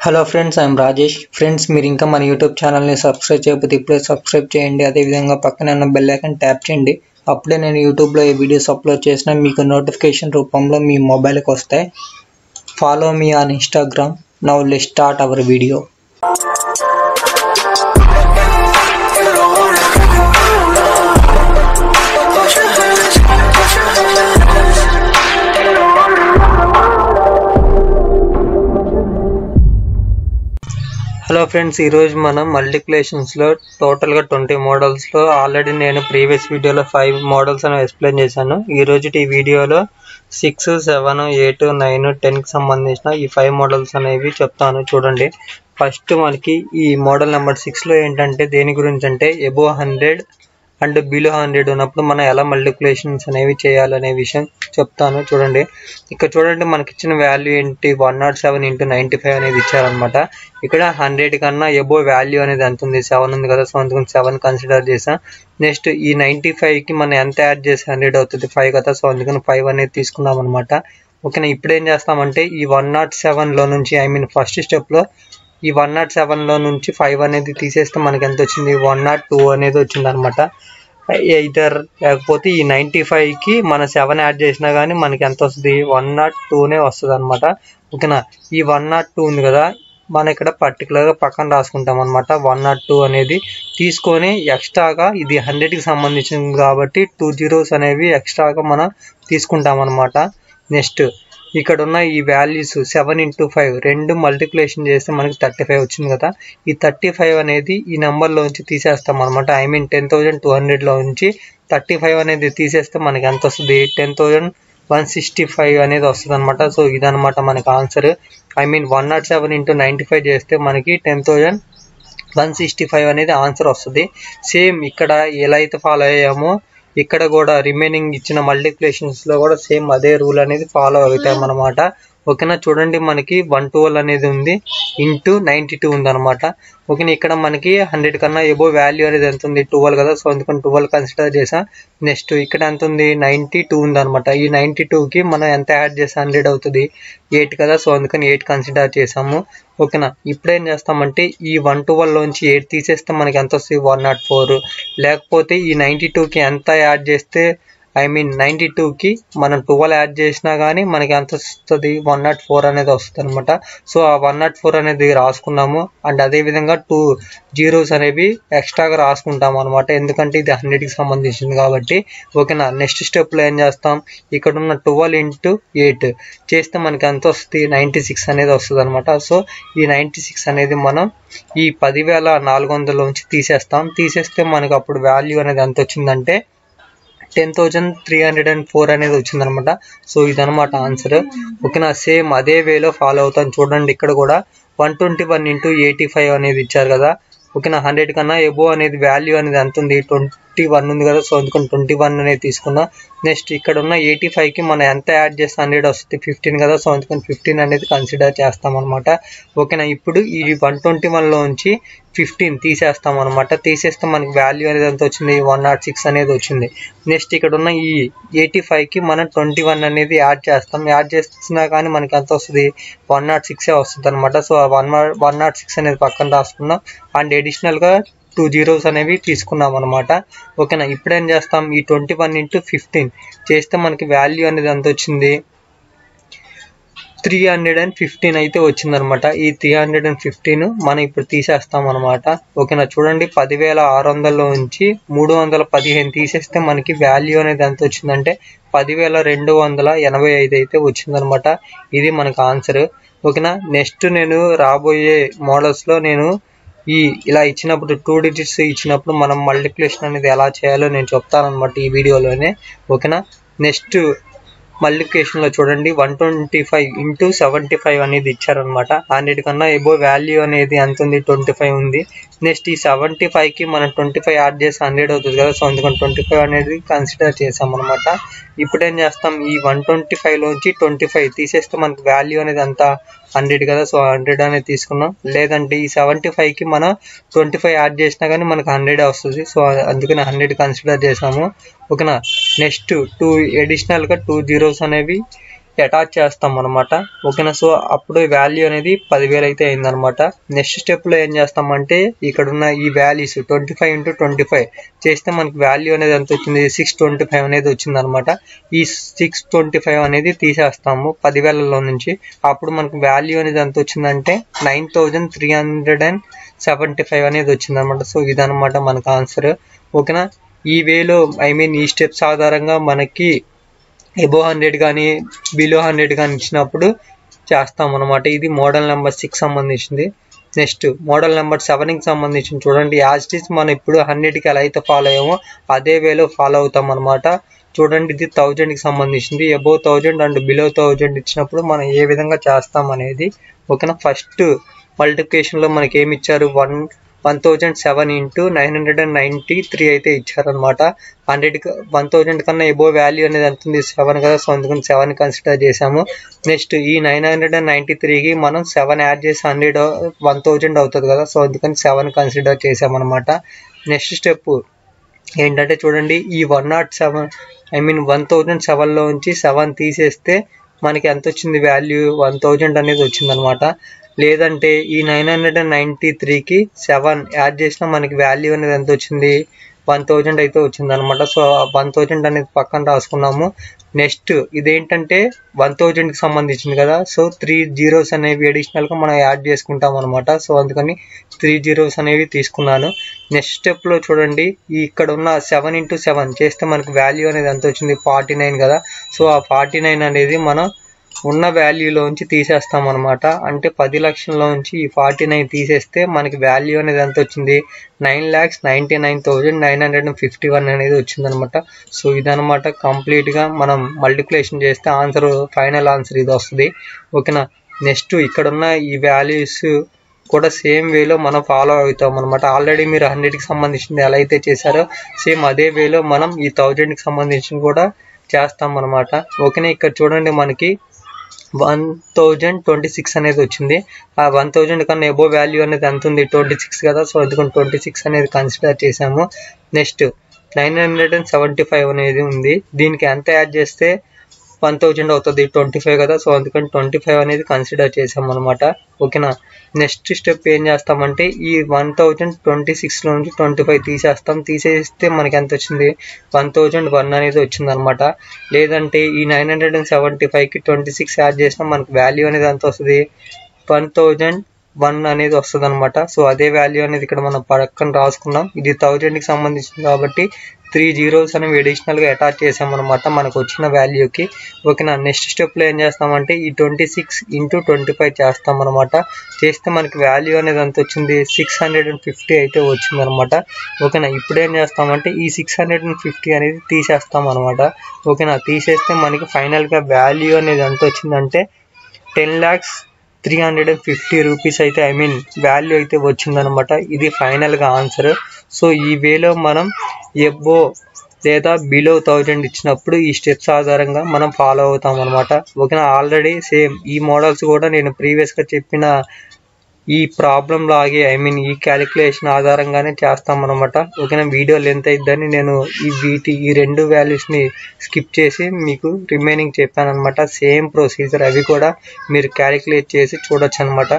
Hello friends, I'm Rajesh. Friends, మీరు ఇంకా మన యూట్యూబ్ ఛానల్ని సబ్స్క్రైబ్ చేయకపోతే ఇప్పుడే సబ్స్క్రైబ్ చేయండి. అదేవిధంగా పక్కనే ఉన్న బెల్ ఐకాన్ ట్యాప్ చేయండి. అప్పుడే నేను యూట్యూబ్లో ఏ వీడియోస్ అప్లోడ్ చేసినా మీకు నోటిఫికేషన్ రూపంలో మీ మొబైల్కి వస్తాయి. Follow me on Instagram. Now let's start our video. Hello friends, ఈరోజు మనం మల్టిప్లికేషన్స్లో టోటల్గా 20 మోడల్స్లో ఆల్రెడీ నేను ప్రీవియస్ వీడియోలో 5 మోడల్స్ అని ఎక్స్ప్లెయిన్ చేశాను. ఈరోజు ఈ వీడియోలో 6, 7, 8, 9, 10కి సంబంధించిన ఈ 5 మోడల్స్ అనేవి చెప్తాను, చూడండి. ఫస్ట్ మనకి ఈ మోడల్ నెంబర్ 6లో ఏంటంటే దేని గురించి అంటే అబోవ్ 100 అండ్ బిలో 100 ఉన్నప్పుడు మనం ఎలా మల్టిప్లికేషన్స్ అనేవి చేయాలనే విషయం చెప్తాను, చూడండి. ఇక్కడ చూడండి, మనకి ఇచ్చిన వాల్యూ ఏంటి, 107 × 95 అనేది ఇచ్చారనమాట. ఇక్కడ 100 కన్నా అబోవ్ వాల్యూ అనేది ఎంత ఉంది, 7 ఉంది కదా, సో అందుకని 7 కన్సిడర్ చేసాం. నెక్స్ట్ ఈ 95కి మనం ఎంత యాడ్ చేసి 100 అవుతుంది, 5 కదా, సో అందుకని 5 అనేది తీసుకున్నాం అనమాట. ఓకేనా. ఇప్పుడు ఏం చేస్తామంటే ఈ 107లో నుంచి ఫస్ట్ స్టెప్లో ఈ 107లో నుంచి 5 అనేది తీసేస్తే మనకి ఎంత వచ్చింది, 102 అనేది వచ్చింది అనమాట. ఇదర్ లేకపోతే ఈ 95కి మనం 7 యాడ్ చేసినా కానీ మనకి ఎంత వస్తుంది, 102నే వస్తుంది అనమాట. ఓకేనా. ఈ 102 ఉంది కదా, మనం ఇక్కడ పర్టికులర్గా పక్కన రాసుకుంటాం అనమాట. 102 అనేది తీసుకొని ఎక్స్ట్రాగా ఇది 100కి సంబంధించింది కాబట్టి 2 zeros అనేవి ఎక్స్ట్రాగా మనం తీసుకుంటాం అనమాట. నెక్స్ట్ ఇక్కడ ఉన్న ఈ వాల్యూస్ 7 × 5 రెండు మల్టిప్లికేషన్ చేస్తే మనకి 35 వచ్చింది కదా. ఈ 35 అనేది ఈ నెంబర్లోంచి తీసేస్తాం అనమాట. 10,200లో నుంచి 35 అనేది తీసేస్తే మనకి ఎంత వస్తుంది, 10,165 అనేది వస్తుంది అనమాట. సో ఇదనమాట మనకి ఆన్సర్. 107 × 95 చేస్తే మనకి 10,165 అనేది ఆన్సర్ వస్తుంది. సేమ్ ఇక్కడ ఎలా అయితే ఫాలో అయ్యామో ఇక్కడ కూడా రిమైనింగ్ ఇచ్చిన మల్టిప్లికేషన్స్లో కూడా సేమ్ అదే రూల్ అనేది ఫాలో అవుతాం అనమాట. ఓకేనా. చూడండి, మనకి 112 అనేది ఉంది ఇంటూ 92 ఉంది అనమాట. ఓకేనా. ఇక్కడ మనకి 100 కన్నా అబోవ్ వాల్యూ అనేది ఎంత ఉంది, 12 కదా, సో అందుకని 12 కన్సిడర్ చేసాం. నెక్స్ట్ ఇక్కడ ఎంత ఉంది, 92 ఉంది అనమాట. ఈ 92కి మనం ఎంత యాడ్ చేస్తే 100 అవుతుంది, 8 కదా, సో అందుకని 8 కన్సిడర్ చేసాము. ఓకేనా. ఇప్పుడు ఏం చేస్తామంటే ఈ 112లోంచి 8 తీసేస్తే మనకి ఎంత వస్తుంది, 104. లేకపోతే ఈ 92కి ఎంత యాడ్ చేస్తే 92కి మనం 12 యాడ్ చేసినా కానీ మనకి ఎంత వస్తుంది, 104 అనేది వస్తుంది అనమాట. సో ఆ 104 అనేది రాసుకున్నాము. అండ్ అదేవిధంగా 2 zeros అనేవి ఎక్స్ట్రాగా రాసుకుంటాము అనమాట, ఎందుకంటే ఇది 100కి సంబంధించింది కాబట్టి. ఓకేనా. నెక్స్ట్ స్టెప్లో ఏం చేస్తాం, ఇక్కడ ఉన్న 12 × 8 చేస్తే మనకి ఎంత వస్తుంది, 96 అనేది వస్తుంది అనమాట. సో ఈ 96 అనేది మనం ఈ 10,400లోంచి తీసేస్తే మనకి అప్పుడు వాల్యూ అనేది ఎంత వచ్చిందంటే 10,304 అనేది వచ్చిందనమాట. సో ఇదనమాట ఆన్సర్. ఓకేనా. సేమ్ అదే వేలో ఫాలో అవుతాను, చూడండి. ఇక్కడ కూడా 121 × 85 అనేది ఇచ్చారు కదా. ఓకేనా. 100 కన్నా అబోవ్ అనేది వాల్యూ అనేది ఎంత ఉంది, 21 ఉంది కదా, సో అందుకని 21 అనేది తీసుకున్నా. నెక్స్ట్ ఇక్కడ ఉన్న 85కి మనం ఎంత యాడ్ చేస్తే 100 వస్తుంది, 15 కదా, సో అందుకని 15 అనేది కన్సిడర్ చేస్తాం అనమాట. ఓకేనా. ఇప్పుడు ఈ 121లోంచి 15 తీసేస్తాం అనమాట. తీసేస్తే మనకి వాల్యూ అనేది ఎంత వచ్చింది, 106 అనేది వచ్చింది. నెక్స్ట్ ఇక్కడ ఉన్న ఈ 85కి మనం 21 అనేది యాడ్ చేస్తాం. యాడ్ చేసినా కానీ మనకి ఎంత వస్తుంది, 106 వస్తుంది అనమాట. సో 106 అనేది పక్కన రాసుకున్నాం. అండ్ అడిషనల్గా 2 zeros అనేవి తీసుకున్నాం అనమాట. ఓకేనా. ఇప్పుడు ఏం చేస్తాం, ఈ 21 × 15 చేస్తే మనకి వాల్యూ అనేది ఎంత వచ్చింది, 315 అయితే వచ్చిందనమాట. ఈ 315 మనం ఇప్పుడు తీసేస్తాం అనమాట. ఓకేనా. చూడండి, 10,600లో నుంచి 315 తీసేస్తే మనకి వాల్యూ అనేది ఎంత వచ్చిందంటే 10,285 అయితే వచ్చిందనమాట. ఇది మనకు ఆన్సర్. ఓకేనా. నెక్స్ట్ నేను రాబోయే మోడల్స్లో నేను ఇలా ఇచ్చినప్పుడు 2 digits ఇచ్చినప్పుడు మనం మల్టిప్లికేషన్ అనేది ఎలా చేయాలో నేను చెప్తానమాట ఈ వీడియోలోనే. ఓకేనా. నెక్స్ట్ మల్టిప్లికేషన్లో చూడండి, 125 × 75 అనేది ఇచ్చారనమాట. 100 కన్నా అబోవ్ వాల్యూ అనేది ఎంత ఉంది, 25 ఉంది. నెక్స్ట్ ఈ 75కి మనం 25 యాడ్ చేసి 100 అవుతుంది కదా, సో అందుకని 25 అనేది కన్సిడర్ చేసామన్నమాట. ఇప్పుడు ఏం చేస్తాం, ఈ 125లోంచి 25 తీసేస్తే మనకి వాల్యూ అనేది అంత 100 కదా, సో 100 అనేది తీసుకున్నాం. లేదంటే ఈ 75కి మనం 25 యాడ్ చేసినా కానీ మనకు 100 వస్తుంది, సో అందుకని 100 కన్సిడర్ చేసాము. ఓకేనా. నెక్స్ట్ అడిషనల్గా 2 zeros అనేవి అటాచ్ చేస్తాం అనమాట. ఓకేనా. సో అప్పుడు వాల్యూ అనేది 10,000 అయితే అయిందనమాట. నెక్స్ట్ స్టెప్లో ఏం చేస్తామంటే ఇక్కడ ఉన్న ఈ వాల్యూస్ 25 × 25 చేస్తే మనకి వాల్యూ అనేది ఎంత వచ్చింది, 625 అనేది వచ్చింది అనమాట. ఈ 625 అనేది తీసేస్తాము 10,000లో నుంచి. అప్పుడు మనకు వాల్యూ అనేది ఎంత వచ్చిందంటే 9,375 అనేది వచ్చింది అనమాట. సో ఇదనమాట మనకు ఆన్సర్. ఓకేనా. ఈ వేలో ఈ స్టెప్స్ ఆధారంగా మనకి అబోవ్ 100 కానీ బిలో 100 కానీ ఇచ్చినప్పుడు చేస్తాం అనమాట. ఇది మోడల్ నెంబర్ 6 సంబంధించింది. నెక్స్ట్ మోడల్ నెంబర్ 7కి సంబంధించింది. చూడండి, యాజ్ ఇట్ ఈస్ మనం ఇప్పుడు 100కి ఎలా అయితే ఫాలో అయ్యామో అదే వేలో ఫాలో అవుతాం అనమాట. చూడండి, ఇది 1000కి సంబంధించింది. అబోవ్ 1000 అండ్ బిలో 1000 ఇచ్చినప్పుడు మనం ఏ విధంగా చేస్తాం అనేది. ఓకేనా. ఫస్ట్ మల్టిప్లికేషన్లో మనకి ఏమి ఇచ్చారు, 1007 × 993 అయితే ఇచ్చారనమాట. 1000 కన్నా ఎబో వాల్యూ అనేది ఎంత ఉంది, 7 కదా. సో అందుకని 7 కన్సిడర్ చేసాము. నెక్స్ట్ ఈ 993కి మనం 7 యాడ్ చేసి 1000 అవుతుంది కదా. సో అందుకని 7 కన్సిడర్ చేసామన్నమాట. నెక్స్ట్ స్టెప్ ఏంటంటే చూడండి, ఈ 1007లో నుంచి 7 తీసేస్తే మనకి ఎంత వచ్చింది, వాల్యూ 1000 అనేది వచ్చిందనమాట. లేదంటే ఈ 993కి 7 యాడ్ చేసినా మనకి వాల్యూ అనేది ఎంత వచ్చింది, 1000 అయితే వచ్చింది అనమాట. సో 1000 అనేది పక్కన రాసుకున్నాము. నెక్స్ట్ ఇదేంటంటే 1000కి సంబంధించింది కదా. సో 3 zeros అనేవి అడిషనల్గా మనం యాడ్ చేసుకుంటాం అనమాట. సో అందుకని 3 zeros అనేవి తీసుకున్నాను. నెక్స్ట్ స్టెప్లో చూడండి, ఇక్కడ ఉన్న 7 × 7 చేస్తే మనకి వాల్యూ అనేది ఎంత వచ్చింది, 49 కదా. సో ఆ 49 అనేది మనం ఉన్న వాల్యూలోంచి తీసేస్తాం అనమాట. అంటే 10 లక్షల్లోంచి ఈ 49 తీసేస్తే మనకి వాల్యూ అనేది ఎంత వచ్చింది, 9,99,951 అనేది వచ్చిందనమాట. సో ఇదనమాట కంప్లీట్గా మనం మల్టిప్లికేషన్ చేస్తే ఆన్సర్, ఫైనల్ ఆన్సర్ ఇది వస్తుంది. ఓకేనా. నెక్స్ట్ ఇక్కడ ఉన్న ఈ వాల్యూస్ కూడా సేమ్ వేలో మనం ఫాలో అవుతాం అనమాట. ఆల్రెడీ మీరు 100కి సంబంధించింది ఎలా అయితే చేశారో సేమ్ అదే వేలో మనం ఈ 1000కి సంబంధించింది కూడా చేస్తాం అనమాట. ఓకేనా. ఇక్కడ చూడండి, మనకి 1026 అనేది వచ్చింది. ఆ 1000 కన్నా ఎబో వాల్యూ అనేది ఎంత ఉంది, 26 కదా. సో అందుకని 26 అనేది కన్సిడర్ చేసాము. నెక్స్ట్ 975 అనేది ఉంది. దీనికి ఎంత యాడ్ చేస్తే 1000 అవుతుంది, 25 కదా. సో అందుకని 25 అనేది కన్సిడర్ చేసాము అనమాట. ఓకేనా. నెక్స్ట్ స్టెప్ ఏం చేస్తామంటే ఈ 1026లో నుంచి 25 తీసేస్తాం. తీసేస్తే మనకి ఎంత వచ్చింది, 1001 అనేది వచ్చింది అనమాట. లేదంటే ఈ 975కి 26 యాడ్ చేసినా మనకి వాల్యూ అనేది ఎంత వస్తుంది, 1001 అనేది వస్తుంది అనమాట. సో అదే వాల్యూ అనేది ఇక్కడ మనం పక్కన రాసుకున్నాం. ఇది 1000కి సంబంధించింది కాబట్టి 3 zeros అనేవి అడిషనల్గా అటాచ్ చేసామన్నమాట మనకు వచ్చిన వాల్యూకి. ఓకేనా. నెక్స్ట్ స్టెప్లో ఏం చేస్తామంటే ఈ 26 × 25 చేస్తామన్నమాట. చేస్తే మనకి వాల్యూ అనేది ఎంత వచ్చింది, 650 అయితే వచ్చిందనమాట. ఓకేనా. ఇప్పుడు ఏం చేస్తామంటే ఈ 650 అనేది తీసేస్తాం అనమాట. ఓకేనా. తీసేస్తే మనకి ఫైనల్గా వాల్యూ అనేది ఎంత వచ్చిందంటే 10,350 రూపీస్ అయితే వాల్యూ అయితే వచ్చిందనమాట. ఇది ఫైనల్గా ఆన్సర్. సో ఈ వేలో మనం ఎబో లేదా బిలో 1000 ఇచ్చినప్పుడు ఈ స్టెప్స్ ఆధారంగా మనం ఫాలో అవుతాం అనమాట. ఓకేనా. ఆల్రెడీ సేమ్ ఈ మోడల్స్ కూడా నేను ప్రీవియస్గా చెప్పిన ఈ ప్రాబ్లం లాగే ఈ క్యాలిక్యులేషన్ ఆధారంగానే చేస్తాం అనమాట. ఓకేనా. వీడియో లెంత్ అయిద్దని నేను ఈ రెండు వాల్యూస్ని స్కిప్ చేసి మీకు రిమైనింగ్ చెప్పాను అనమాట. సేమ్ ప్రొసీజర్ అవి కూడా మీరు క్యాలిక్యులేట్ చేసి చూడొచ్చు అనమాట.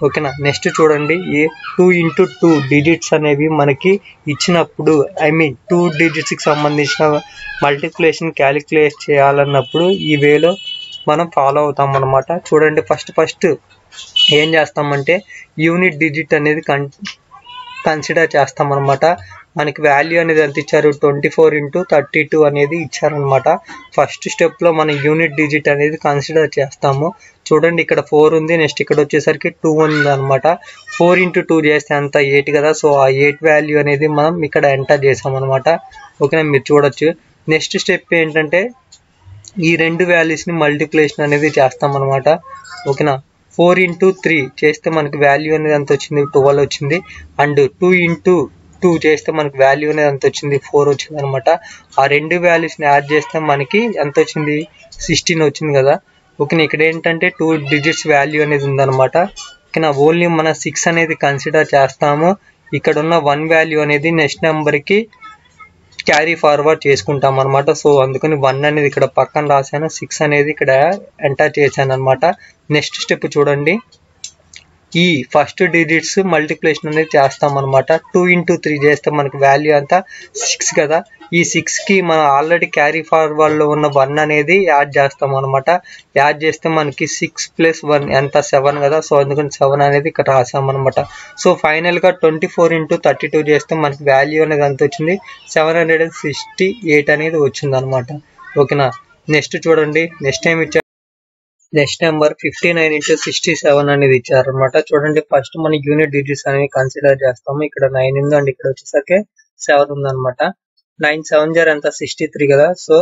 ఓకేనా. నెక్స్ట్ చూడండి, ఈ 2 × 2 డిజిట్స్ అనేవి మనకి ఇచ్చినప్పుడు 2 డిజిట్స్కి సంబంధించిన మల్టిప్లికేషన్ క్యాలిక్యులేట్ చేయాలన్నప్పుడు ఈ వేలో మనం ఫాలో అవుతాం అనమాట. చూడండి, ఫస్ట్ ఏం చేస్తామంటే యూనిట్ డిజిట్ అనేది కన్సిడర్ చేస్తాం అనమాట. మనకి వాల్యూ అనేది ఎంత ఇచ్చారు, 24 × 32 అనేది ఇచ్చారనమాట. ఫస్ట్ స్టెప్లో మనం యూనిట్ డిజిట్ అనేది కన్సిడర్ చేస్తాము. చూడండి, ఇక్కడ 4 ఉంది. నెక్స్ట్ ఇక్కడ వచ్చేసరికి 2 ఉంది అనమాట. 4 × 2 చేస్తే అంత 8 కదా. సో ఆ 8 వాల్యూ అనేది మనం ఇక్కడ ఎంటర్ చేసామన్నమాట. ఓకేనా, మీరు చూడొచ్చు. నెక్స్ట్ స్టెప్ ఏంటంటే ఈ రెండు వాల్యూస్ని మల్టిప్లికేషన్ అనేది చేస్తాం అనమాట. ఓకేనా. 4 × 3 చేస్తే మనకి వాల్యూ అనేది ఎంత వచ్చింది, 12 వచ్చింది. అండ్ 2 × 2 చేస్తే మనకి వాల్యూ అనేది ఎంత వచ్చింది, 4 వచ్చింది అనమాట. ఆ రెండు వాల్యూస్ని యాడ్ చేస్తే మనకి ఎంత వచ్చింది, 16 వచ్చింది కదా. ఓకేనా. ఇక్కడ ఏంటంటే 2 డిజిట్స్ వాల్యూ అనేది ఉందన్నమాట. ఓకేనా. ఓన్లీ మన 6 అనేది కన్సిడర్ చేస్తాము. ఇక్కడ ఉన్న 1 వాల్యూ అనేది నెక్స్ట్ నెంబర్కి క్యారీ ఫార్వర్డ్ చేసుకుంటాం అనమాట. సో అందుకని 1 అనేది ఇక్కడ పక్కన రాశాను, 6 అనేది ఇక్కడ ఎంటర్ చేశాను అనమాట. నెక్స్ట్ స్టెప్ చూడండి, ఈ ఫస్ట్ డిజిట్స్ మల్టిప్లికేషన్ అనేది చేస్తాం అనమాట. 2 into 3 చేస్తే మనకి వాల్యూ అంతా 6 కదా. ఈ 6కి మనం ఆల్రెడీ క్యారీ ఫార్వర్డ్ లో ఉన్న 1 అనేది యాడ్ చేస్తాం అనమాట. యాడ్ చేస్తే మనకి 6 + 1 ఎంత 7 కదా. సో అందుకని 7 అనేది ఇక్కడ రాసాం అనమాట. సో ఫైనల్ గా 24 into 32 చేస్తే మనకి వాల్యూ అనేది ఎంత వచ్చింది, 768 అనేది వచ్చింది అనమాట. ఓకేనా. నెక్స్ట్ చూడండి, నెక్స్ట్ ఏమి ఇచ్చారు, నెక్స్ట్ నెంబర్ 59 into 67 అనేది ఇచ్చారనమాట. చూడండి, ఫస్ట్ మన యూనిట్ డిజిట్స్ అనేవి కన్సిడర్ చేస్తాము. ఇక్కడ 9 ఉంది అండ్ ఇక్కడ వచ్చేసరికి 7 ఉంది అనమాట. 9 7 జార్ ఎంత 63 కదా. సో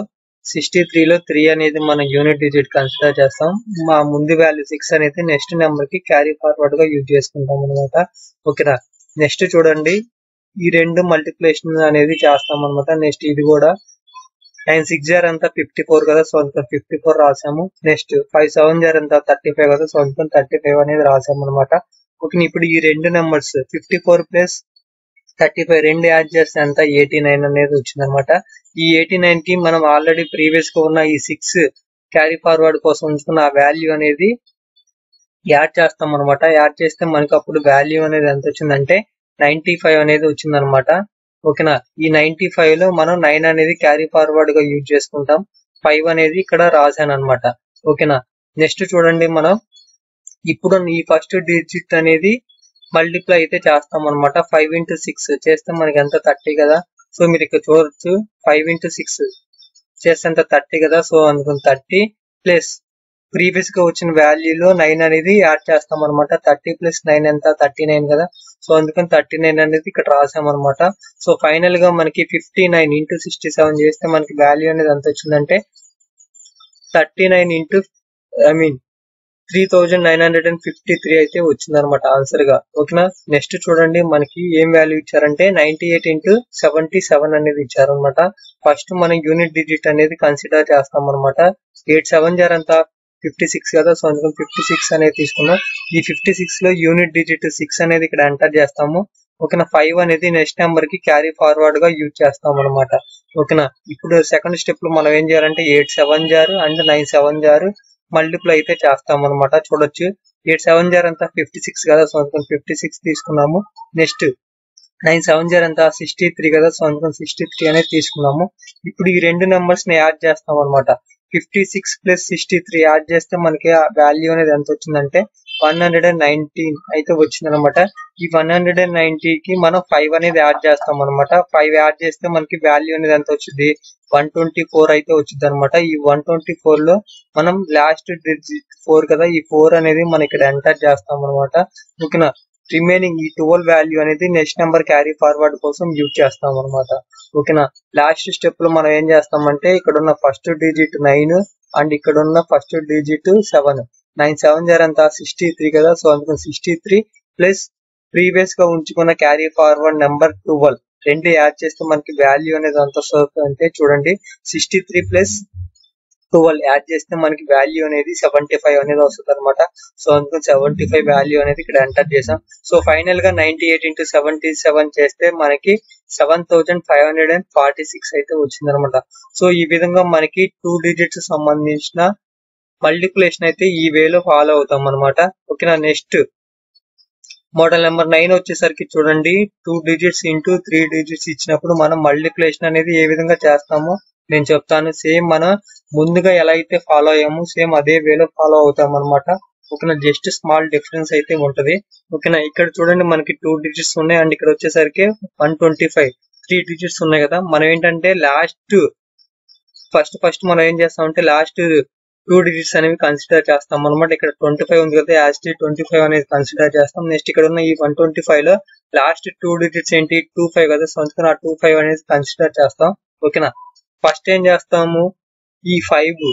63లో 3 అనేది మన యూనిట్ డిజిట్ కన్సిడర్ చేస్తాం. మా ముందు వాల్యూ 6 అనేది నెక్స్ట్ నెంబర్ కి క్యారీ ఫార్వర్డ్ గా యూజ్ చేసుకుంటాం అనమాట. ఓకేనా. నెక్స్ట్ చూడండి, ఈ రెండు మల్టిప్లికేషన్ అనేది చేస్తాం అనమాట. నెక్స్ట్ ఇది కూడా 9 6 జార్ అంతా 54 కదా. సో అంత 54 రాసాము. నెక్స్ట్ 5 7 జార్ అంతా 35 కదా. సో అంత 35 అనేది రాసాము అనమాట. ఓకే, ఇప్పుడు ఈ రెండు నెంబర్స్ 54 + 35 రెండు యాడ్ చేస్తే అంతా 89 అనేది వచ్చింది అనమాట. ఈ 89 కి మనం ఆల్రెడీ ప్రీవియస్ గా ఉన్న ఈ 6 క్యారీ ఫార్వర్డ్ కోసం ఉంచుకున్న ఆ వాల్యూ అనేది యాడ్ చేస్తాం అనమాట. యాడ్ చేస్తే మనకి అప్పుడు వాల్యూ అనేది ఎంత వచ్చిందంటే 95 అనేది వచ్చింది అనమాట. ఓకేనా. ఈ 95 లో మనం 9 అనేది క్యారీ ఫార్వర్డ్ గా యూజ్ చేసుకుంటాం. 5 అనేది ఇక్కడ రాశాను అనమాట. ఓకేనా. నెక్స్ట్ చూడండి, మనం ఇప్పుడు ఈ ఫస్ట్ డిజిట్ అనేది మల్టిప్లై అయితే చేస్తాం అనమాట. 5 into 6 చేస్తే మనకి ఎంత 30 కదా. సో మీరు ఇక్కడ చూడొచ్చు, 5 into 6 చేస్తే ఎంత 30 కదా. సో అందుకని 30 ప్లస్ ప్రీవియస్ గా వచ్చిన వాల్యూలో 9 అనేది యాడ్ చేస్తాం అనమాట. 30 + 9 ఎంత 39 కదా. సో అందుకని 39 అనేది ఇక్కడ రాసామన్నమాట. సో ఫైనల్ గా మనకి 59 into 67 చేస్తే మనకి వాల్యూ అనేది ఎంత వచ్చిందంటే 39 into 3953 అయితే వచ్చింది అనమాట ఆన్సర్ గా. ఓకేనా. నెక్స్ట్ చూడండి, మనకి ఏం వాల్యూ ఇచ్చారంటే 98 into 77 అనేది ఇచ్చారనమాట. ఫస్ట్ మనం యూనిట్ డిజిట్ అనేది కన్సిడర్ చేస్తాం అనమాట. 8 7 జార్ అంతా 56 కదా. సో అందుకని 56 అనేది తీసుకున్నాం. ఈ 56 లో యూనిట్ డిజిట్ 6 అనేది ఇక్కడ ఎంటర్ చేస్తాము. ఓకేనా. 5 అనేది నెక్స్ట్ నెంబర్ కి క్యారీ ఫార్వర్డ్ గా యూజ్ చేస్తాం అనమాట. ఓకేనా. ఇప్పుడు సెకండ్ స్టెప్ లో మనం ఏం చేయాలంటే 8 7 జార్ అండ్ 9 7 జార్ మల్టిప్లై అయితే చేస్తాం అనమాట. చూడొచ్చు, 8 7 జార్ అంతా 56 కదా. సో అందుకని 56 తీసుకున్నాము. నెక్స్ట్ 9 7 జార్ అంతా 63 కదా. సో అందుకని 63 అనేది తీసుకున్నాము. ఇప్పుడు ఈ రెండు నెంబర్స్ ని యాడ్ చేస్తాం అనమాట. 56 + 63 యాడ్ చేస్తే మనకి ఆ వాల్యూ అనేది ఎంత వచ్చిందంటే 119 అయితే వచ్చింది అనమాట. ఈ 190 కి మనం 5 అనేది యాడ్ చేస్తాం అనమాట. 5 యాడ్ చేస్తే మనకి వాల్యూ అనేది ఎంత వచ్చింది 124 అయితే వచ్చింది అనమాట. ఈ 124 లో మనం లాస్ట్ డిజిట్ 4 కదా. ఈ 4 అనేది మనం ఇక్కడ ఎంటర్ చేస్తాం అనమాట. ఓకేనా. రిమైనింగ్ ఈ 12 వాల్యూ అనేది నెక్స్ట్ నెంబర్ క్యారీ ఫార్వర్డ్ కోసం యూజ్ చేస్తాం అనమాట. ఓకేనా. లాస్ట్ స్టెప్ లో మనం ఏం చేస్తామంటే ఇక్కడ ఉన్న ఫస్ట్ డిజిట్ 9 అండ్ ఇక్కడ ఉన్న ఫస్ట్ డిజిట్ 7. 9 7 జార్ అంతా 63 కదా. సో అందుకని 63 ప్లస్ ప్రీవియస్ గా ఉంచుకున్న క్యారీ ఫార్వర్డ్ నెంబర్ 12 రెండు యాడ్ చేస్తే మనకి వాల్యూ అనేది ఎంత వస్తుంది అంటే చూడండి, 63 + 12 యాడ్ చేస్తే మనకి వాల్యూ అనేది 75 అనేది వస్తుంది అనమాట. సో అందుకని 75 వాల్యూ అనేది ఇక్కడ ఎంటర్ చేసాం. సో ఫైనల్ గా 98 into 77 చేస్తే మనకి 7546 అయితే వచ్చింది అనమాట. సో ఈ విధంగా మనకి 2 డిజిట్స్ సంబంధించిన మల్టిప్లికేషన్ అయితే ఈ వేలో ఫాలో అవుతాం అనమాట. ఓకేనా. నెక్స్ట్ మోడల్ నెంబర్ 9 వచ్చేసరికి చూడండి, 2 డిజిట్స్ into 3 డిజిట్స్ ఇచ్చినప్పుడు మనం మల్టిప్లికేషన్ అనేది ఏ విధంగా చేస్తామో నేను చెప్తాను. సేమ్ మనం ముందుగా ఎలా అయితే ఫాలో అయ్యామో సేమ్ అదే వేలో ఫాలో అవుతాం అనమాట. ఓకేనా. జస్ట్ స్మాల్ డిఫరెన్స్ అయితే ఉంటది. ఓకేనా. ఇక్కడ చూడండి, మనకి 2 డిజిట్స్ ఉన్నాయి అండ్ ఇక్కడ వచ్చేసరికి 125 3 డిజిట్స్ ఉన్నాయి కదా. మనం ఏంటంటే ఫస్ట్ మనం ఏం చేస్తామంటే లాస్ట్ 2 డిజిట్స్ అనేవి కన్సిడర్ చేస్తాం అనమాట. ఇక్కడ 25 ఉంది కదా, యాజ్ 25 అనేది కన్సిడర్ చేస్తాం. నెక్స్ట్ ఇక్కడ ఉన్న ఈ 125 లో లాస్ట్ 2 డిజిట్స్ ఏంటి 25 కదా. సో అందుకని ఆ 25 అనేది కన్సిడర్ చేస్తాం. ఓకేనా. ఫస్ట్ ఏం చేస్తాము, ఈ 5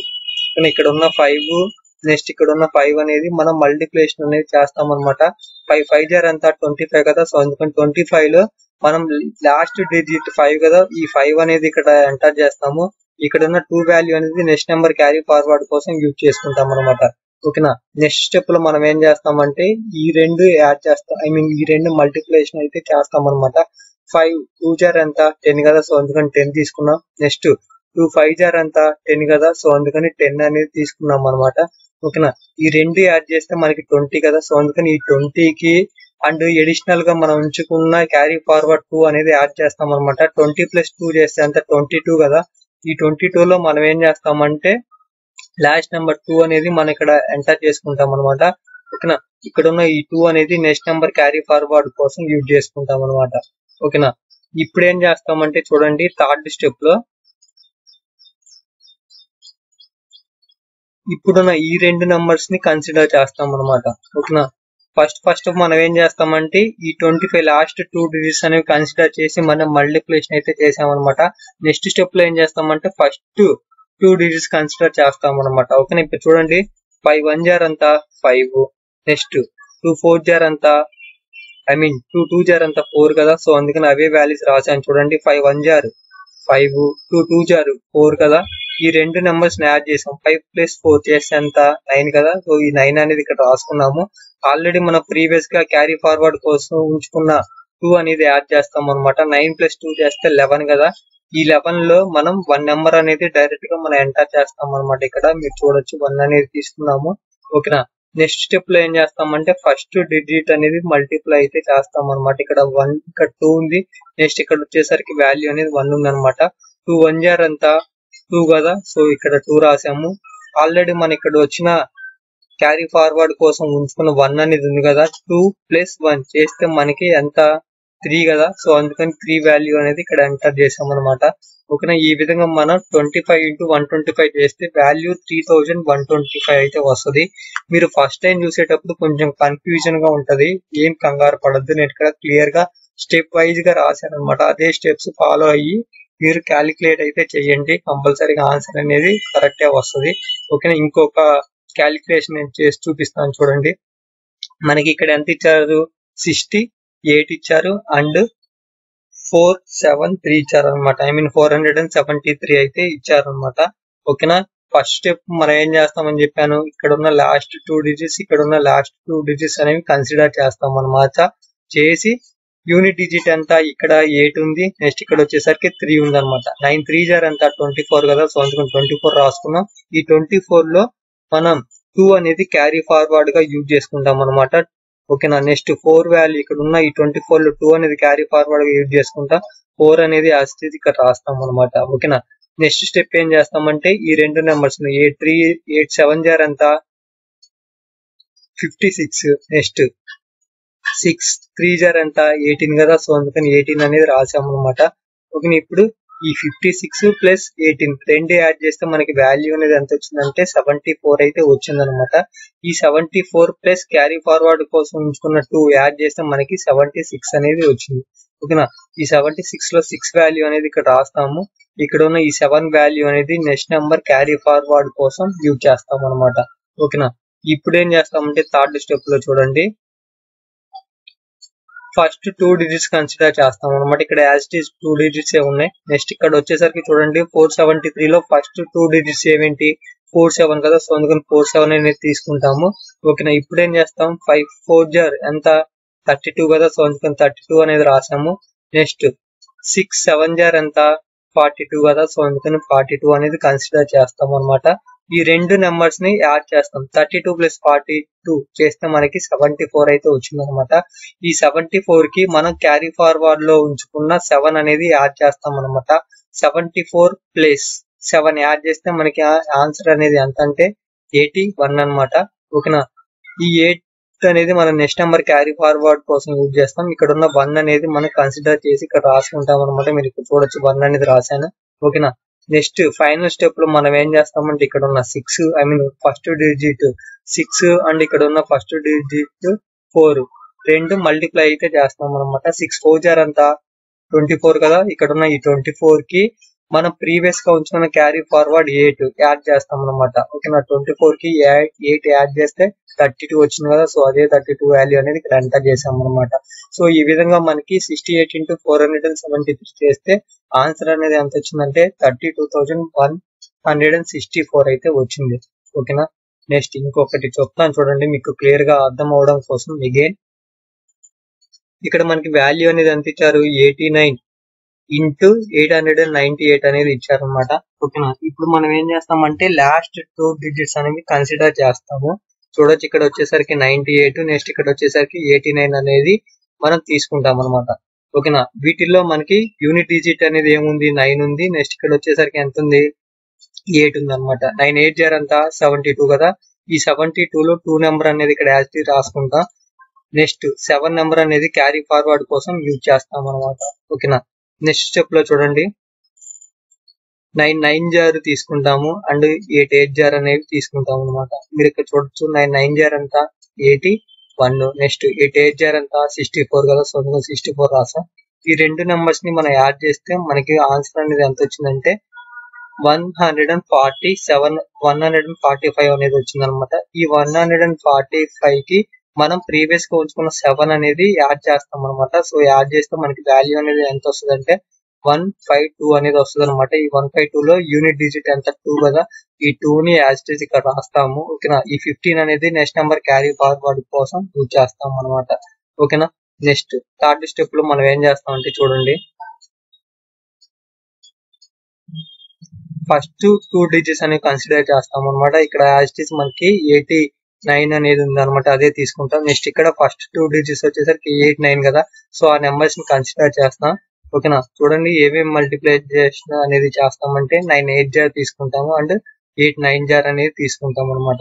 ఇక్కడ ఉన్న 5 నెక్స్ట్ ఇక్కడ ఉన్న 5 అనేది మనం మల్టిప్లికేషన్ అనేది చేస్తాం అనమాట. 5 5 జార్ అంతా 25 కదా. సో అందుకని 25 లో మనం లాస్ట్ డిజిట్ 5 కదా, ఈ 5 అనేది ఇక్కడ ఎంటర్ చేస్తాము. ఇక్కడ ఉన్న 2 వాల్యూ అనేది నెక్స్ట్ నెంబర్ క్యారీ ఫార్వర్డ్ కోసం యూజ్ చేసుకుంటాం అనమాట. ఓకేనా. నెక్స్ట్ స్టెప్ లో మనం ఏం చేస్తామంటే ఈ రెండు యాడ్ చేస్తాం, ఈ రెండు మల్టిప్లికేషన్ అయితే చేస్తాం అనమాట. 5 2 జార్ ఎంత 10 కదా, సో అందుకని 10 తీసుకున్నాం. నెక్స్ట్ 2 5 జార్ ఎంత 10 కదా, సో అందుకని 10 అనేది తీసుకున్నాం అనమాట. ఓకేనా, ఈ రెండు యాడ్ చేస్తే మనకి 20 కదా, సో అందుకని ఈ 20కి అండ్ ఎడిషనల్ గా మనం ఉంచుకున్న క్యారీ ఫార్వర్డ్ 2 అనేది యాడ్ చేస్తాం అనమాట. 20 + 2 చేస్తే అంత 22 కదా. ఈ 22 లో మనం ఏం చేస్తామంటే లాస్ట్ నెంబర్ 2 అనేది మనం ఇక్కడ ఎంటర్ చేసుకుంటాం అనమాట. ఓకేనా, ఇక్కడ ఉన్న ఈ 2 అనేది నెక్స్ట్ నెంబర్ క్యారీ ఫార్వర్డ్ కోసం యూజ్ చేసుకుంటాం అనమాట. ఓకేనా, ఇప్పుడు ఏం చేస్తామంటే చూడండి, థర్డ్ స్టెప్ లో ఇప్పుడున్న ఈ రెండు నెంబర్స్ ని కన్సిడర్ చేస్తాం అనమాట. ఓకేనా, ఫస్ట్ మనం ఏం చేస్తామంటే ఈ 25 లాస్ట్ 2 డిజిట్స్ అనేవి కన్సిడర్ చేసి మనం మల్టిప్లికేషన్ అయితే చేసామన్నమాట. నెక్స్ట్ స్టెప్ లో ఏం చేస్తామంటే ఫస్ట్ 2 డిజిట్స్ కన్సిడర్ చేస్తాం అనమాట. ఓకేనా, ఇప్పుడు చూడండి 5 1 జార్ అంతా 5, నెక్స్ట్ 2 4 జార్ అంతా 2 2 జార్ అంతా 4 కదా, సో అందుకని అవే వాల్యూస్ రాశాను చూడండి. 5 1 జార్ 5, 2 2 జార్ 4 కదా. ఈ రెండు నెంబర్స్ ని యాడ్ చేసాం. 5 + 4 చేస్తే ఎంత 9 కదా, సో ఈ 9 అనేది ఇక్కడ రాసుకున్నాము. ఆల్రెడీ మనం ప్రీవియస్ గా క్యారీ ఫార్వర్డ్ కోసం ఉంచుకున్న 2 అనేది యాడ్ చేస్తాం అనమాట. 9 + 2 చేస్తే 11 కదా. ఈ 11 లో మనం 1 నెంబర్ అనేది డైరెక్ట్ గా మనం ఎంటర్ చేస్తాం అనమాట. ఇక్కడ మీరు చూడొచ్చు 1 అనేది తీసుకున్నాము. ఓకేనా, నెక్స్ట్ స్టెప్ లో ఏం చేస్తామంటే ఫస్ట్ డిజిట్ అనేది మల్టిప్లై అయితే చేస్తాం అనమాట. ఇక్కడ 1 ఇక్కడ 2 ఉంది, నెక్స్ట్ ఇక్కడ వచ్చేసరికి వాల్యూ అనేది 1 ఉంది అనమాట. 2 1 జార్ అంతా 2 కదా, సో ఇక్కడ 2 రాసాము. ఆల్రెడీ మన ఇక్కడ వచ్చిన క్యారీ ఫార్వర్డ్ కోసం ఉంచుకున్న 1 అనేది ఉంది కదా. 2 + 1 చేస్తే మనకి ఎంత 3 కదా, సో అందుకని 3 వాల్యూ అనేది ఇక్కడ ఎంటర్ చేసాం అనమాట. ఓకేనా, ఈ విధంగా మనం 25 × 125 చేస్తే వాల్యూ 3125 అయితే వస్తుంది. మీరు ఫస్ట్ టైం చూసేటప్పుడు కొంచెం కన్ఫ్యూజన్ గా ఉంటది, ఏం కంగారు పడద్దు. నేను ఇక్కడ క్లియర్ గా స్టెప్ వైజ్ గా రాశాను అనమాట. అదే స్టెప్స్ ఫాలో అయ్యి మీరు క్యాలిక్యులేట్ అయితే చేయండి, కంపల్సరీగా ఆన్సర్ అనేది కరెక్టే వస్తుంది. ఓకేనా, ఇంకొక క్యాలిక్యులేషన్ నేను చేసి చూపిస్తాను చూడండి. మనకి ఇక్కడ ఎంత ఇచ్చారు, 68 ఇచ్చారు అండ్ 473 ఇచ్చారు అనమాట. 473 అయితే ఇచ్చారు అనమాట. ఓకేనా, ఫస్ట్ స్టెప్ మనం ఏం చేస్తామని చెప్పాను, ఇక్కడ ఉన్న లాస్ట్ 2 డిజిట్స్ ఇక్కడ ఉన్న లాస్ట్ 2 డిజిట్స్ అనేవి కన్సిడర్ చేస్తాం అనమాట. చేసి యూనిట్ డిజిట్ అంతా ఇక్కడ 8 ఉంది, నెక్స్ట్ ఇక్కడ వచ్చేసరికి 3 ఉంది అనమాట. 9 3 జార్ అంతా 24 కదా, సో అందుకని 24 రాసుకున్నాం. ఈ 24 లో మనం 2 అనేది క్యారీ ఫార్వర్డ్ గా యూజ్ చేసుకుంటాం అనమాట. ఓకేనా, నెక్స్ట్ 4 వాల్యూ ఇక్కడ ఉన్న ఈ 24 లో 2 అనేది క్యారీ ఫార్వర్డ్ గా యూజ్ చేసుకుంటాం. 4 అనేది యాజ్ ఇక్కడ రాస్తాం అనమాట. ఓకేనా, నెక్స్ట్ స్టెప్ ఏం చేస్తామంటే ఈ రెండు నెంబర్స్ 8 7 జార్ అంతా 56, నెక్స్ట్ 6 3 జార్ అంతా 18 కదా, సో అందుకని 18 అనేది రాసాం అనమాట. ఓకే, ఇప్పుడు ఈ 56 + 18 రెండు యాడ్ చేస్తే మనకి వాల్యూ అనేది ఎంత వచ్చిందంటే 74 అయితే వచ్చిందనమాట. ఈ 74 ప్లస్ క్యారీ ఫార్వర్డ్ కోసం ఉంచుకున్న 2 యాడ్ చేస్తే మనకి 76 అనేది వచ్చింది. ఓకేనా, ఈ 76 లో 6 వాల్యూ అనేది ఇక్కడ రాస్తాము. ఇక్కడ ఉన్న ఈ 7 వాల్యూ అనేది నెక్స్ట్ నెంబర్ క్యారీ ఫార్వర్డ్ కోసం యూజ్ చేస్తాం అనమాట. ఓకేనా, ఇప్పుడు ఏం చేస్తామంటే థర్డ్ స్టెప్ లో చూడండి, ఫస్ట్ 2 డిజిట్స్ కన్సిడర్ చేస్తాం అనమాట. ఇక్కడ యాజ్ ఇట్ ఈస్ 2 డిజిట్స్ ఏ ఉన్నాయి. నెక్స్ట్ ఇక్కడ వచ్చేసరికి చూడండి 473 లో ఫస్ట్ 2 డిజిట్స్ ఏమేంటి 47 కదా, సో అందుకని 47 అనేది తీసుకుంటాము. ఓకేనా, ఇప్పుడు ఏం చేస్తాం 5 4 జార్ ఎంత 32 కదా, సో అందుకని 32 అనేది రాసాము. నెక్స్ట్ 6 7 జార్ ఎంత 42 కదా, సో అందుకని 42 అనేది కన్సిడర్ చేస్తాం అనమాట. ఈ రెండు నెంబర్స్ ని యాడ్ చేస్తాం. 32 + 42 చేస్తే మనకి 74 అయితే వచ్చింది అనమాట. ఈ 74 కి మనం క్యారీ ఫార్వర్డ్ లో ఉంచుకున్న 7 అనేది యాడ్ చేస్తాం అనమాట. 74 + 7 యాడ్ చేస్తే మనకి ఆన్సర్ అనేది ఎంత అంటే 81 అనమాట. ఓకేనా, ఈ 8 అనేది మనం నెక్స్ట్ నెంబర్ క్యారీ ఫార్వర్డ్ కోసం యూజ్ చేస్తాం. ఇక్కడ ఉన్న 1 అనేది మనం కన్సిడర్ చేసి ఇక్కడ రాసుకుంటాం అనమాట. మీరు ఇక్కడ చూడొచ్చు 1 అనేది రాశాను. ఓకేనా, నెక్స్ట్ ఫైనల్ స్టెప్ లో మనం ఏం చేస్తామంటే ఇక్కడ ఉన్న 6 ఫస్ట్ డిజిట్ 6 అండ్ ఇక్కడ ఉన్న ఫస్ట్ డిజిట్ 4 రెండు మల్టిప్లై అయితే చేస్తాం అనమాట. 6 4 జార్ అంతా 24 కదా, ఇక్కడ ఉన్న ఈ 24 కి మనం ప్రీవియస్ గా ఉంచుకున్న క్యారీ ఫార్వర్డ్ 8 యాడ్ చేస్తాం అనమాట. ఓకేనా, 24 కి 8 యాడ్ చేస్తే 32 వచ్చింది కదా, సో అదే 32 వాల్యూ అనేది ఇక్కడ ఎంటర్ చేసాం అనమాట. సో ఈ విధంగా మనకి 68 × 473 చేస్తే ఆన్సర్ అనేది ఎంత వచ్చిందంటే 32,164 అయితే వచ్చింది. ఓకేనా, నెక్స్ట్ ఇంకొకటి చెప్తాను చూడండి మీకు క్లియర్ గా అర్థం అవడం కోసం. అగైన్ ఇక్కడ మనకి వాల్యూ అనేది ఎంత ఇచ్చారు, 89 ఇంటూ 898 అనేది ఇచ్చారనమాట. ఓకేనా. ఇప్పుడు మనం ఏం చేస్తామంటే లాస్ట్ 2 డిజిట్స్ అనేవి కన్సిడర్ చేస్తాము. చూడొచ్చు ఇక్కడ వచ్చేసరికి 98, నెక్స్ట్ ఇక్కడ వచ్చేసరికి 89 అనేది మనం తీసుకుంటాం అనమాట. ఓకేనా. వీటిల్లో మనకి యూనిట్ డిజిట్ అనేది ఏముంది, 9 ఉంది. నెక్స్ట్ ఇక్కడ వచ్చేసరికి ఎంత ఉంది, 8 ఉంది అనమాట. 9 8 0 అంతా 72 కదా. ఈ 72లో 2 నెంబర్ అనేది ఇక్కడ యాజ్ రాసుకుంటా. నెక్స్ట్ 7 నెంబర్ అనేది క్యారీ ఫార్వర్డ్ కోసం యూజ్ చేస్తాం అనమాట. ఓకేనా. నెక్స్ట్ స్టెప్ లో చూడండి 9 9 0 తీసుకుంటాము అండ్ 8 8 0 అనేవి తీసుకుంటాం అనమాట. మీరు ఇక్కడ చూడొచ్చు 9 9 0 అంతా 81, నెక్స్ట్ 8 8 0 అంతా 64 కదా. సో 64 రాసాం. ఈ రెండు నెంబర్స్ ని మనం యాడ్ చేస్తే మనకి ఆన్సర్ అనేది ఎంత వచ్చిందంటే 145 అనేది వచ్చింది అనమాట. ఈ 145 కి మనం ప్రీవియస్ గా ఉంచుకున్న 7 అనేది యాడ్ చేస్తాం అనమాట. సో యాడ్ చేస్తే మనకి వాల్యూ అనేది ఎంత వస్తుంది అంటే 152 అనేది వస్తుంది అనమాట. ఈ 152 లో యూనిట్ డిజిట్ ఎంత 2 కదా. ఈ 2 ని యాజ్ ఇట్ ఈజ్ ఇక్కడ రాస్తాము. ఓకేనా. ఈ 15 అనేది నెక్స్ట్ నెంబర్ క్యారీ ఫార్వర్డ్ కోసం యూజ్ చేస్తాం అనమాట. ఓకేనా. నెక్స్ట్ థర్డ్ స్టెప్ లో మనం ఏం చేస్తామంటే చూడండి ఫస్ట్ 2 డిజిట్స్ అనేవి కన్సిడర్ చేస్తాం అనమాట. ఇక్కడ యాజ్ ఇట్ ఈజ్ మనకి 89 అనేది ఉంది అనమాట, అదే తీసుకుంటాం. నెక్స్ట్ ఇక్కడ ఫస్ట్ 2 డిజిట్స్ వచ్చేసరికి 89 కదా. సో ఆ నెంబర్స్ ని కన్సిడర్ చేస్తాం. ఓకేనా. చూడండి ఏమేమి మల్టిప్లికేషన్ అనేది చేస్తామంటే 9 8 0 తీసుకుంటాము అండ్ 8 9 0 అనేది తీసుకుంటాం అనమాట.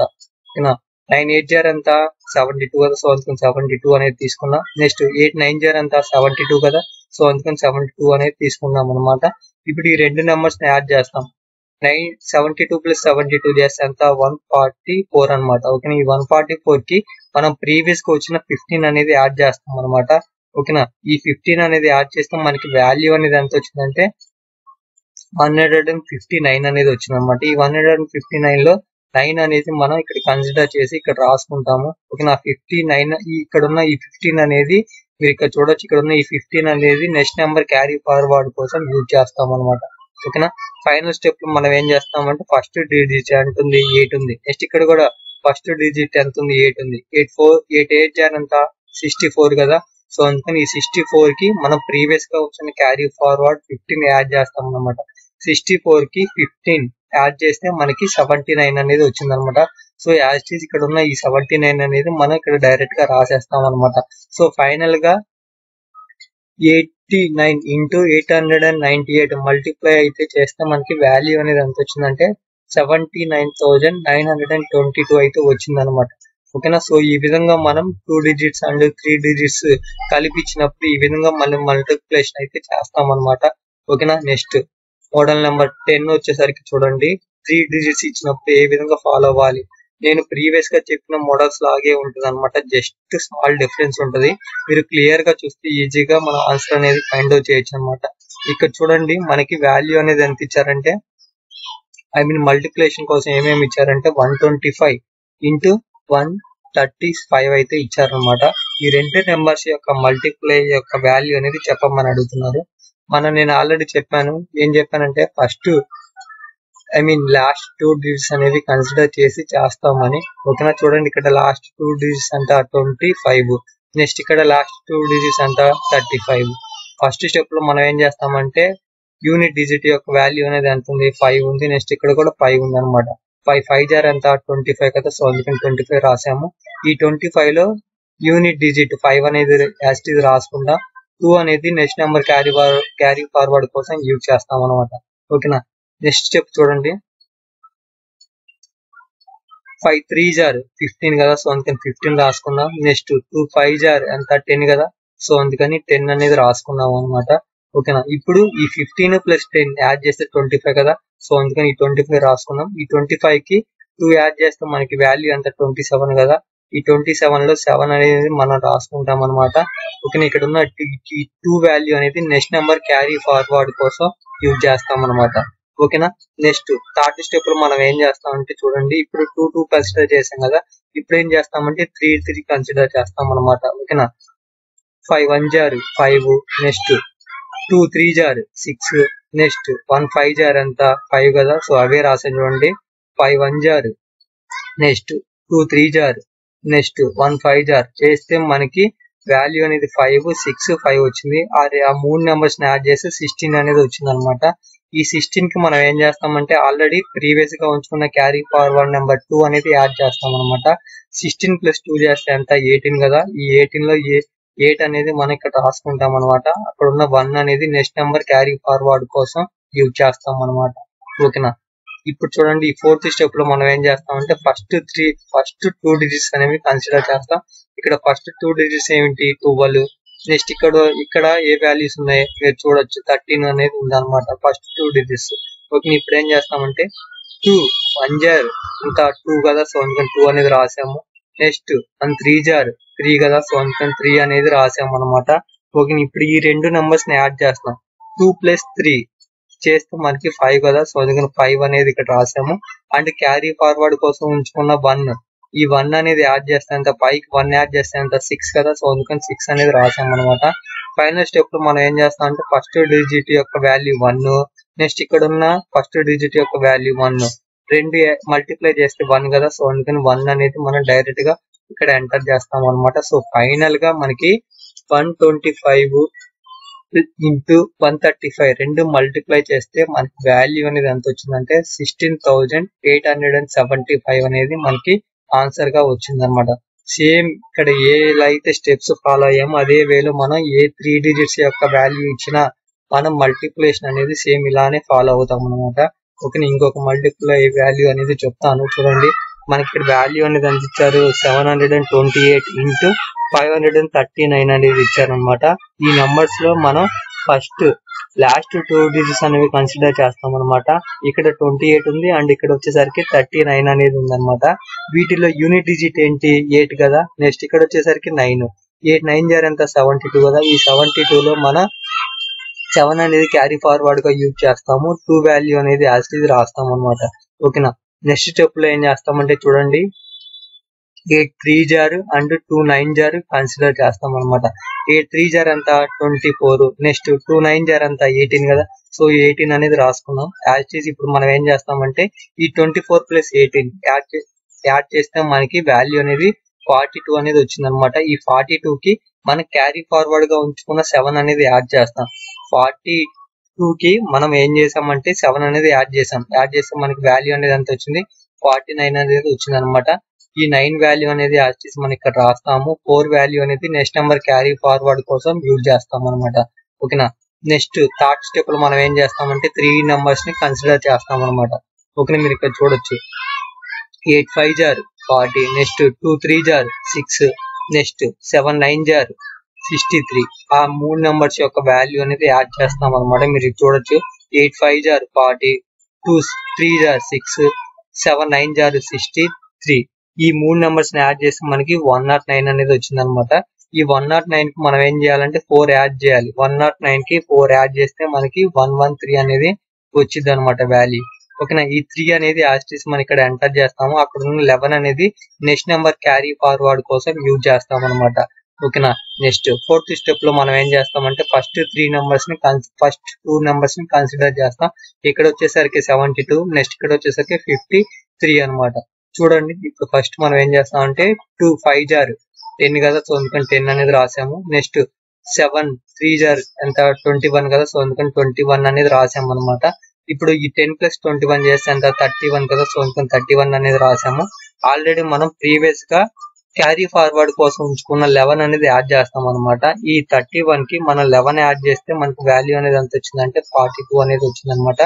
ఓకేనా. 9 8 0 అంతా 72 కదా. సో అందుకని 72 అనేది తీసుకున్నాం. నెక్స్ట్ 8 9 0 అంతా 72 కదా. సో అందుకని 72 అనేది తీసుకున్నాం అనమాట. ఇప్పుడు ఈ రెండు నెంబర్స్ ని యాడ్ చేస్తాం. 72 + 72 చేస్తే ఎంత 144 అనమాట. ఓకేనా. ఈ 144 కి మనం ప్రీవియస్ గా వచ్చిన 15 అనేది యాడ్ చేస్తాం అనమాట. ఓకేనా. ఈ 15 అనేది యాడ్ చేస్తే మనకి వాల్యూ అనేది ఎంత వచ్చిందంటే 159 అనేది వచ్చింది అనమాట. ఈ 159 లో 9 అనేది మనం ఇక్కడ కన్సిడర్ చేసి ఇక్కడ రాసుకుంటాము. ఓకేనా. 59 ఇక్కడ ఉన్న ఈ 15 అనేది మీరు ఇక్కడ చూడొచ్చు. ఇక్కడ ఉన్న ఈ 15 అనేది నెక్స్ట్ నెంబర్ క్యారీ ఫార్వర్డ్ కోసం యూజ్ చేస్తాం అనమాట. ఓకేనా. ఫైనల్ స్టెప్ లో మనం ఏం చేస్తామంటే ఫస్ట్ డిజిట్ ఎంత ఉంది, 8 ఉంది. నెక్స్ట్ ఇక్కడ కూడా ఫస్ట్ డిజిట్ ఎంత ఉంది, 8 ఉంది. 8 8 0 అంతా 64 కదా. సో అందుకని ఈ 64 కి మనం ప్రీవియస్ గా వచ్చిన క్యారీ ఫార్వర్డ్ 15 యాడ్ చేస్తాం అనమాట. 64 కి 15 యాడ్ చేస్తే మనకి 79 అనేది వచ్చింది అనమాట. సో యాజ్ ఇట్ ఈజ్ ఇక్కడ ఉన్న ఈ 79 అనేది మనం ఇక్కడ డైరెక్ట్ గా రాసేస్తాం అనమాట. సో ఫైనల్ గా 89 ఇంటూ 898 మల్టిప్లై అయితే చేస్తే మనకి వాల్యూ అనేది ఎంత వచ్చిందంటే 79,922 అయితే వచ్చింది అనమాట. ఓకేనా. సో ఈ విధంగా మనం 2 డిజిట్స్ అండ్ 3 డిజిట్స్ కలిపించినప్పుడు ఈ విధంగా మనం మల్టిప్లికేషన్ అయితే చేస్తాం అనమాట. ఓకేనా. నెక్స్ట్ మోడల్ నెంబర్ 10 వచ్చేసరికి చూడండి 3 డిజిట్స్ ఇచ్చినప్పుడు ఏ విధంగా ఫాలో అవ్వాలి. నేను ప్రీవియస్ గా చెప్పిన మోడల్స్ లాగే ఉంటుంది అనమాట. జస్ట్ స్మాల్ డిఫరెన్స్ ఉంటుంది. మీరు క్లియర్ గా చూస్తే ఈజీగా మన ఆన్సర్ అనేది ఫైండ్ అవుట్ చేయొచ్చు అనమాట. ఇక్కడ చూడండి మనకి వాల్యూ అనేది ఎంత ఇచ్చారంటే మల్టిప్లికేషన్ కోసం ఏమేమి ఇచ్చారంటే 125 ఇంటూ 135 అయితే ఇచ్చారనమాట. ఈ రెండు నెంబర్స్ యొక్క మల్టిప్లై యొక్క వాల్యూ అనేది చెప్పమని అడుగుతున్నారు. నేను ఆల్రెడీ చెప్పాను. ఏం చెప్పానంటే ఫస్ట్ లాస్ట్ 2 డిజిట్స్ అనేవి కన్సిడర్ చేసి చేస్తామని. ఓకేనా. చూడండి ఇక్కడ లాస్ట్ 2 డిజిట్స్ అంతా 25, నెక్స్ట్ ఇక్కడ లాస్ట్ 2 డిజిట్స్ అంతా 35. ఫస్ట్ స్టెప్ లో మనం ఏం చేస్తామంటే యూనిట్ డిజిట్ యొక్క వాల్యూ అనేది ఎంత ఉంది, 5 ఉంది. నెక్స్ట్ ఇక్కడ కూడా 5 ఉంది అనమాట. 5 5 0 అంతా 25 కదా. సో అందుకని 25 రాసాము. ఈ 25 లో యూనిట్ డిజిట్ 5 అనేది యాజ్ ఇది రాసుకుంటా. 2 అనేది నెక్స్ట్ నెంబర్ క్యారీ ఫార్వర్డ్ కోసం యూజ్ చేస్తాం అనమాట. ఓకేనా. నెక్స్ట్ స్టెప్ చూడండి 5 3 0 15 కదా. సో అందుకని 15 రాసుకున్నాం. నెక్స్ట్ 2 5 0 ఎంత 10 కదా. సో అందుకని 10 అనేది రాసుకున్నాం అనమాట. ఓకేనా. ఇప్పుడు ఈ 15 + 10 యాడ్ చేస్తే 25 కదా. సో అందుకని ఈ 25 రాసుకున్నాం. ఈ 25 కి 2 యాడ్ చేస్తే మనకి వాల్యూ ఎంత 27 కదా. ఈ 27 లో 7 అనేది మనం రాసుకుంటాం అనమాట. ఓకేనా. ఇక్కడ ఉన్న 2 వాల్యూ అనేది నెక్స్ట్ నెంబర్ క్యారీ ఫార్వర్డ్ కోసం యూజ్ చేస్తాం అనమాట. ఓకేనా. నెక్స్ట్ థర్డ్ స్టెప్ లో మనం ఏం చేస్తామంటే చూడండి ఇప్పుడు 2 2 కన్సిడర్ చేసాం కదా. ఇప్పుడు ఏం చేస్తామంటే 3 3 కన్సిడర్ చేస్తాం అనమాట. ఓకేనా. 5 1 0 5, నెక్స్ట్ 2 3 0 6, నెక్స్ట్ 1 5 0 అంతా 5 కదా. సో అవే రాసాను చూడండి. 5 1 0, నెక్స్ట్ 2 3 0, నెక్స్ట్ 1 5 0 చేస్తే మనకి వాల్యూ అనేది 5 6 5 వచ్చింది. ఆ 3 నెంబర్స్ ని యాడ్ చేస్తే 16 అనేది వచ్చింది అనమాట. ఈ 16 కి మనం ఏం చేస్తామంటే ఆల్రెడీ ప్రీవియస్ గా ఉంచుకున్న క్యారీ ఫార్వర్డ్ నెంబర్ 2 అనేది యాడ్ చేస్తాం అనమాట. 16 + 2 చేస్తే ఎంత 18 కదా. ఈ 18 లో 8 అనేది మనం ఇక్కడ రాసుకుంటాం అనమాట. అక్కడ ఉన్న 1 అనేది నెక్స్ట్ నెంబర్ క్యారీ ఫార్వర్డ్ కోసం యూజ్ చేస్తాం అనమాట. ఓకేనా. ఇప్పుడు చూడండి ఈ 4th స్టెప్ లో మనం ఏం చేస్తామంటే ఫస్ట్ 2 డిజిట్స్ అనేవి కన్సిడర్ చేస్తాం. ఇక్కడ ఫస్ట్ 2 డిజిట్స్ ఏమిటి 12. నెక్స్ట్ ఇక్కడ ఏ వాల్యూస్ ఉన్నాయి మీరు చూడొచ్చు 13 అనేది ఉందన్నమాట ఫస్ట్ 2 డిజిట్స్. ఓకే, ఇప్పుడు ఏం చేస్తామంటే 2 1 జార్ ఇంకా 2 కదా, సో అందుకని 2 అనేది రాసాము. నెక్స్ట్ 1 3 జార్ 3 కదా, సో అందుకని 3 అనేది రాసాము అనమాట. ఓకే, ఇప్పుడు ఈ రెండు నెంబర్స్ ని యాడ్ చేస్తాం. 2 + 3 చేస్తే మనకి 5 కదా, సో అందుకని 5 అనేది ఇక్కడ రాసాము. అండ్ క్యారీ ఫార్వర్డ్ కోసం ఉంచుకున్న 1, ఈ 1 అనేది యాడ్ చేస్తే ఎంత 5కి 1 యాడ్ చేస్తే ఎంత 6 కదా, సో అందుకని 6 అనేది రాసాము అనమాట. ఫైనల్ స్టెప్ లో మనం ఏం చేస్తాం అంటే ఫస్ట్ డిజిట్ యొక్క వాల్యూ 1, నెక్స్ట్ ఇక్కడ ఉన్న ఫస్ట్ డిజిట్ యొక్క వాల్యూ 1, రెండు మల్టిప్లై చేస్తే 1 కదా, సో అందుకని 1 అనేది మనం డైరెక్ట్ గా ఇక్కడ ఎంటర్ చేస్తాం అనమాట. సో ఫైనల్ గా మనకి 125 × 135 రెండు మల్టిప్లై చేస్తే మనకి వాల్యూ అనేది ఎంత వచ్చిందంటే 16,875 అనేది మనకి ఆన్సర్ గా వచ్చింది అనమాట. సేమ్ ఇక్కడ అయితే స్టెప్స్ ఫాలో అయ్యామో అదే వేలో మనం ఏ 3 డిజిట్స్ యొక్క వాల్యూ ఇచ్చినా మనం మల్టిప్లికేషన్ అనేది సేమ్ ఇలానే ఫాలో అవుతాం అనమాట. ఓకే, ఇంకొక మల్టిప్లై వాల్యూ అనేది చెప్తాను చూడండి. మనకి ఇక్కడ వాల్యూ అనేది ఎంత ఇచ్చారు 728 × 539 అనేది ఇచ్చారనమాట. ఈ నెంబర్స్ లో మనం ఫస్ట్ లాస్ట్ 2 డిజిట్స్ అనేవి కన్సిడర్ చేస్తాం అనమాట. ఇక్కడ 28 ఉంది అండ్ ఇక్కడ వచ్చేసరికి 39 అనేది ఉందన్నమాట. వీటిలో యూనిట్ డిజిట్ ఏంటి 8 కదా, నెక్స్ట్ ఇక్కడ వచ్చేసరికి 9. 8 9 జార్ ఎంత 72 కదా. ఈ 72 లో మన 7 అనేది క్యారీ ఫార్వర్డ్ గా యూజ్ చేస్తాము. 2 వాల్యూ అనేది యాజ్ ఇట్ ఈజ్ రాస్తాం అనమాట. ఓకేనా. నెక్స్ట్ స్టెప్ లో ఏం చేస్తామంటే చూడండి 8 3 జార్ అండ్ 2 9 జార్ కన్సిడర్ చేస్తాం అనమాట. 8 3 జార్ ఎంత 24, నెక్స్ట్ 2 9 జార్ ఎంత 18 కదా, సో 18 అనేది రాసుకున్నాం. యాజ్ చేసి ఇప్పుడు మనం ఏం చేస్తామంటే ఈ 24 + 18 యాడ్ చేస్తే మనకి వాల్యూ అనేది 42 అనేది వచ్చింది అనమాట. ఈ 42 కి మనం క్యారీ ఫార్వర్డ్ గా ఉంచుకున్న 7 అనేది యాడ్ చేస్తాం. 42 కి మనం ఏం చేసామంటే 7 అనేది యాడ్ చేస్తే మనకి వాల్యూ అనేది ఎంత వచ్చింది 49 అనేది వచ్చింది అనమాట. ఈ 9 వాల్యూ అనేది యాడ్ చేసి మనం ఇక్కడ రాస్తాము. 4 వాల్యూ అనేది నెక్స్ట్ నెంబర్ క్యారీ ఫార్వర్డ్ కోసం యూజ్ చేస్తాం అనమాట. ఓకేనా. నెక్స్ట్ థర్డ్ స్టెప్ లో మనం ఏం చేస్తామంటే 3 నెంబర్స్ ని కన్సిడర్ చేస్తాం అనమాట. ఓకే, మీరు ఇక్కడ చూడొచ్చు 8 5 జార్ 40, నెక్స్ట్ 2 3 జార్ 6, నెక్స్ట్ 7 9 జార్ 63. ఆ 3 నెంబర్స్ యొక్క వాల్యూ అనేది యాడ్ చేస్తాం అనమాట. మీరు చూడొచ్చు 8 5 జార్ 40, 2 3 జార్ 6, 7 9 జార్ 63. ఈ 3 నెంబర్స్ ని యాడ్ చేస్తే మనకి 109 అనేది వచ్చింది అనమాట. ఈ 109 కి మనం ఏం చేయాలంటే 4 యాడ్ చేయాలి. 109 కి 4 యాడ్ చేస్తే మనకి 113 అనేది వచ్చింది అనమాట వాల్యూ. ఓకేనా. ఈ 3 అనేది యాడ్ చేసి మనం ఇక్కడ ఎంటర్ చేస్తాము. అక్కడ ఉన్న 11 అనేది నెక్స్ట్ నెంబర్ క్యారీ ఫార్వర్డ్ కోసం యూజ్ చేస్తాం అనమాట. ఓకేనా. నెక్స్ట్ 4th స్టెప్ లో మనం ఏం చేస్తామంటే ఫస్ట్ 2 నెంబర్స్ ని కన్సిడర్ చేస్తాం. ఇక్కడ వచ్చేసరికి 72, నెక్స్ట్ ఇక్కడ వచ్చేసరికి 53 అనమాట. చూడండి ఇప్పుడు ఫస్ట్ మనం ఏం చేస్తామంటే 2 5 జార్ 10 కదా, సో అందుకని 10 అనేది రాసాము. నెక్స్ట్ 7 3 జార్ ఎంత 21 కదా, సో అందుకని 21 అనేది రాసాము అనమాట. ఇప్పుడు ఈ 10 + 21 చేస్తే ఎంత 31 కదా, సో అందుకని 31 అనేది రాసాము. ఆల్రెడీ మనం ప్రీవియస్ గా క్యారీ ఫార్వర్డ్ కోసం ఉంచుకున్న 11 అనేది యాడ్ చేస్తాం అనమాట. ఈ 31 కి మనం 11 యాడ్ చేస్తే మనకి వాల్యూ అనేది ఎంత వచ్చిందంటే 42 అనేది వచ్చింది అనమాట.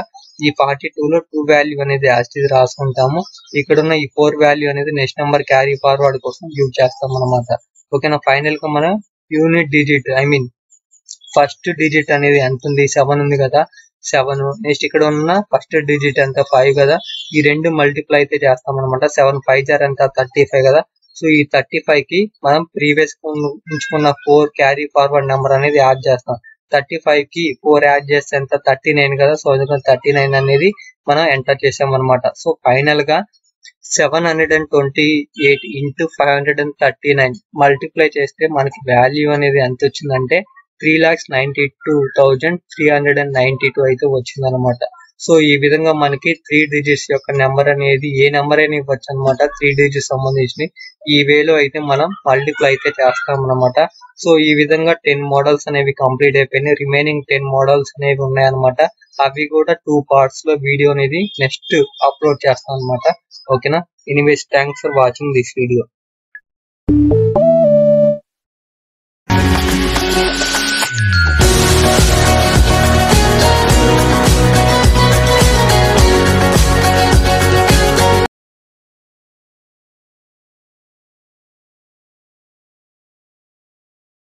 ఈ 42 లో 2 వాల్యూ అనేది యాజ్ ఇట్ ఈజ్ రాసుకుంటాము. ఇక్కడ ఉన్న ఈ 4 వాల్యూ అనేది నెక్స్ట్ నెంబర్ క్యారీ ఫార్వర్డ్ కోసం యూజ్ చేస్తాం అనమాట. ఓకేనా. ఫైనల్ గా మనం యూనిట్ డిజిట్ ఫస్ట్ డిజిట్ అనేది ఎంత ఉంది 7 ఉంది కదా, 7. నెక్స్ట్ ఇక్కడ ఉన్న ఫస్ట్ డిజిట్ ఎంత 5 కదా, ఈ రెండు మల్టిప్లై అయితే చేస్తాం అనమాట. 7 5 జార్ ఎంత 35 కదా, సో ఈ 35 కి మనం ప్రీవియస్ ఉంచుకున్న 4 క్యారీ ఫార్వర్డ్ నెంబర్ అనేది యాడ్ చేస్తాం. 35 కి 4 యాడ్ చేస్తే ఎంత 39 కదా, సో అందుకని 39 అనేది మనం ఎంటర్ చేసాం అనమాట. సో ఫైనల్ గా 728 × 539 మల్టిప్లై చేస్తే మనకి వాల్యూ అనేది ఎంత వచ్చిందంటే 3,92,392 అయితే వచ్చింది అనమాట. సో ఈ విధంగా మనకి 3 డిజిట్స్ యొక్క నెంబర్ అనేది ఏ నెంబర్ అయినా ఇవ్వచ్చు అనమాట. 3 డిజిట్స్ సంబంధించి ఈ వేలో అయితే మనం మల్టిప్లై అయితే చేస్తాం అనమాట. సో ఈ విధంగా 10 మోడల్స్ అనేవి కంప్లీట్ అయిపోయినాయి. రిమైనింగ్ 10 మోడల్స్ అనేవి ఉన్నాయన్నమాట. అవి కూడా 2 పార్ట్స్ లో వీడియో అనేది నెక్స్ట్ అప్లోడ్ చేస్తాం అనమాట. ఓకేనా. Anyways thanks for watching this video.